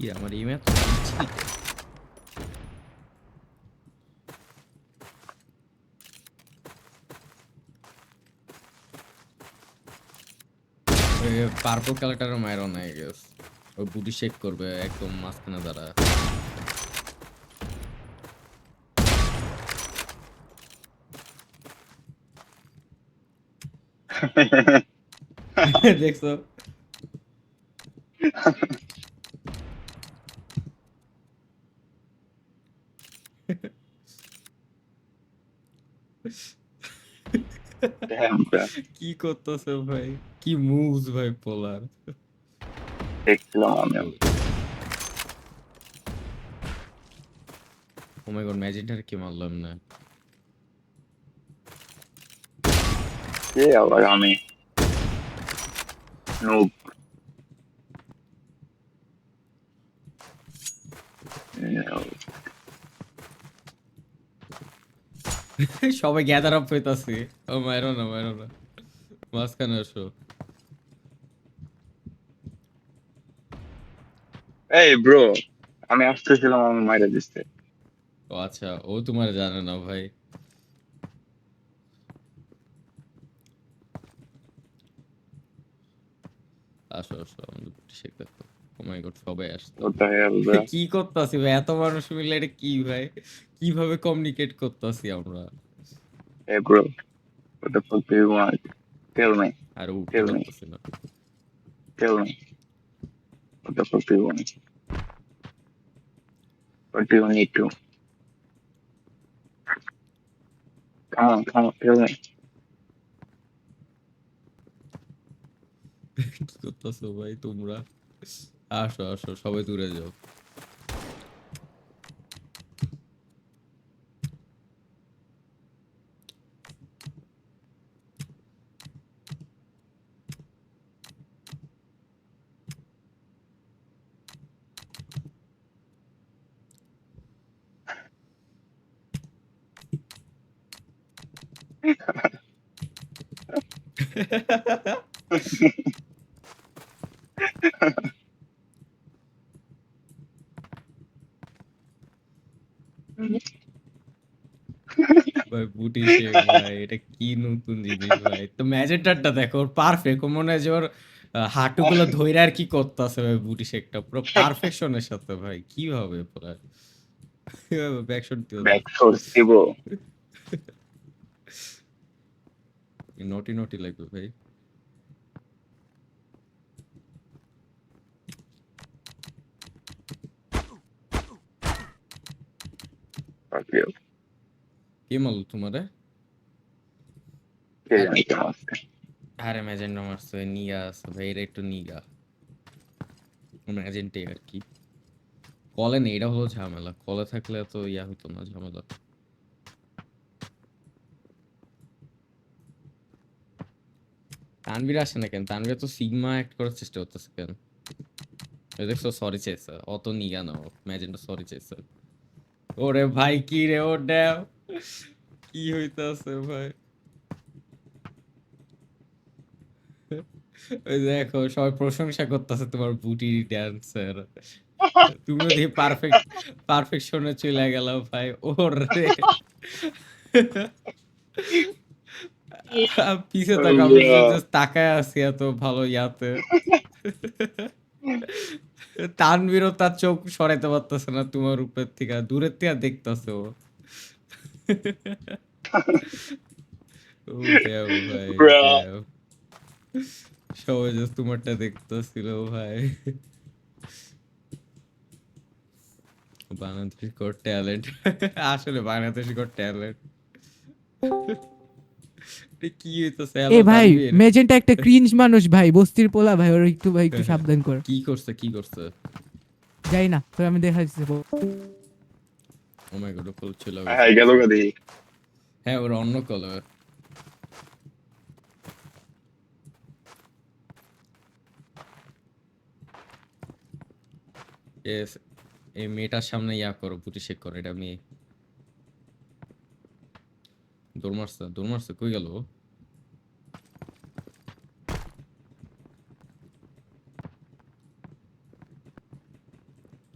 কি আমার email purple কালারটার মায়েরও নাই গেস ও বুটি শেক করবে একদম মাঝখানে দাঁড়া দেখছো Damn, bro. কি করতেছে ভাই কি মুভস ভাই পোলার দেখছিলাম আমিও। ও মাই গড ম্যাজিকটার কি মারলাম না কে আবার আমি? Noob. No. সবাই গ্যাদার আপ হইতাছি ও মাইরো না মাঝখানে আসো Hey, bro. আমি আসতেছিলাম, আমি মাইরা দিচ্ছে। ও আচ্ছা ও তোমার জানে না ভাই আসো আমাদের বুটি শেক দেখো ও মাই গড সবাই আসতো What the hell, bro? কি করতেছি ভাই এত মানুষ মিলে এটা কি ভাই কিভাবে কমিউনিকেট করতেছি আমরা Hey, bro. What the fuck do you want? Tell me. আর উঠতে Tell me. পারতেছি না Tell me. What the fuck do you want? What do you need to? Come on, tell me. কি করতেছো ভাই তোমরা আসো সবাই দূরে যাও ভাই বুটি শেক ভাই এটা কি নতুন জিনিস ভাই তো ম্যাজেন্টারটা দেখো ওর পারফেক্ট মনে হয় যে ওর হাঁটুগুলো ধইরা আর কি করতেছে ভাই বুটি শেকটা পুরো পারফেকশনের সাথে ভাই কিভাবে পুরো কিভাবে ব্যাকশট দিও না Backsource দিব। নটি লাগবে ভাই Fuck you. কে মারলো তোমারে কে আর জানি কেমন আছে। আরে ম্যাজেন্টা মারছে নিগা আছে ভাই এটা একটু নিগা ম্যাজেন্টে আর কি কলে নেই এটা হলো ঝামেলা কলে থাকলে তো ইয়া হতো না ঝামেলা তানভীর আসে না কেন তানভীর তো সিগমা অ্যাক্ট করার চেষ্টা করতেছে কেন এই দেখছো সরি চেয়েছে অত নিগা না ম্যাজেন্টা সরি চেয়েছে ওরে ভাই কি রে ও ড্যাম কি হইতাছে ভাই ওই দেখো সবাই প্রশংসা করতেছে তোমার বুটি ড্যান্সের তুমিও দেখি পারফেকশনে চলে গেল ভাই ওরে পিছে Oh, তাকা আমি bro. জাস্ট তাকায় আছি এত ভালো ইয়াতে তানভীরও তার চোখ সরাইতে পারতেছে না তোমার উপর থেকে দূরের থেকে দেখতেছে ও ও ড্যাম ভাই Bro. ড্যাম সবাই জাস্ট তোমারটা দেখতেছিল ভাই বাংলাদেশ গড ট্যালেন্ট আসলে বাংলাদেশ গড ট্যালেন্ট কি হইতেছে এ হ্যালো ভাই তানভীর মেজেন্টা একটা ক্রিঞ্জ মানুষ ভাই, বস্তির পোলা ভাই, ওর একটু ভাই একটু সাবধান কর। কি করছে যাই না তো আমি দেখা দিচ্ছি। ও মাই গড ফুল ছিল হ্যাঁ, গেল গা দেখি। হ্যাঁ ওর অন্য কালার এস এই মেয়েটার সামনে ইয়া করো বুটি শেক করো এটা মেয়ে দৌড় মারছে কই গেল ও?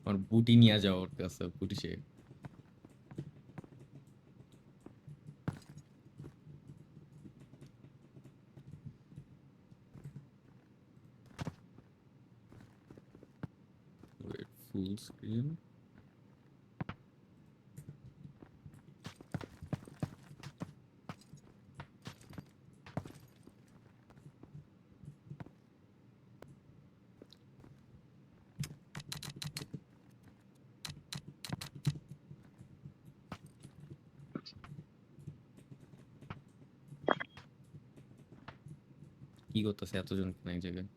আমার বুটি নিয়ে যাও ওর কাছে, বুটি শেখ। Wait, full screen. কি করতেছে এতজন এক জায়গায়?